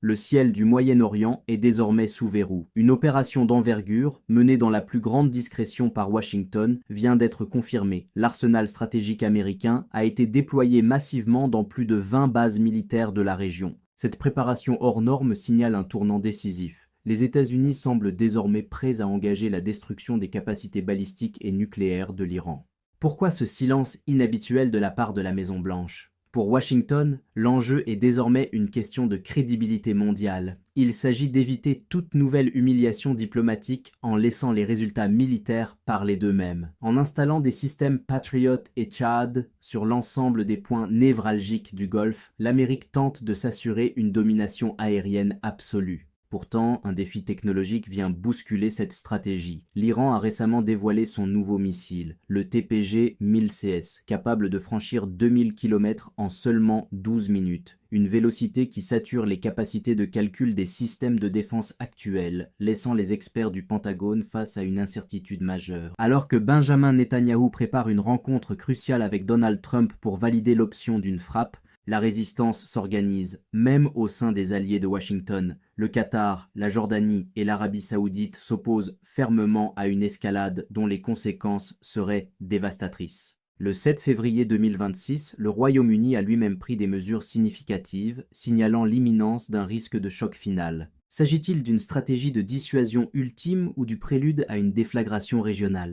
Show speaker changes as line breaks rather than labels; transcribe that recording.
le ciel du Moyen-Orient est désormais sous verrou. Une opération d'envergure, menée dans la plus grande discrétion par Washington, vient d'être confirmée. L'arsenal stratégique américain a été déployé massivement dans plus de 20 bases militaires de la région. Cette préparation hors norme signale un tournant décisif. Les États-Unis semblent désormais prêts à engager la destruction des capacités balistiques et nucléaires de l'Iran. Pourquoi ce silence inhabituel de la part de la Maison-Blanche ? Pour Washington, l'enjeu est désormais une question de crédibilité mondiale. Il s'agit d'éviter toute nouvelle humiliation diplomatique en laissant les résultats militaires parler d'eux-mêmes. En installant des systèmes Patriot et Tchad sur l'ensemble des points névralgiques du Golfe, l'Amérique tente de s'assurer une domination aérienne absolue. Pourtant, un défi technologique vient bousculer cette stratégie. L'Iran a récemment dévoilé son nouveau missile, le TPG-1000CS, capable de franchir 2000 km en seulement 12 minutes. Une vélocité qui sature les capacités de calcul des systèmes de défense actuels, laissant les experts du Pentagone face à une incertitude majeure. Alors que Benjamin Netanyahou prépare une rencontre cruciale avec Donald Trump pour valider l'option d'une frappe, la résistance s'organise, même au sein des alliés de Washington. Le Qatar, la Jordanie et l'Arabie saoudite s'opposent fermement à une escalade dont les conséquences seraient dévastatrices. Le 7 février 2026, le Royaume-Uni a lui-même pris des mesures significatives, signalant l'imminence d'un risque de choc final. S'agit-il d'une stratégie de dissuasion ultime ou du prélude à une déflagration régionale ?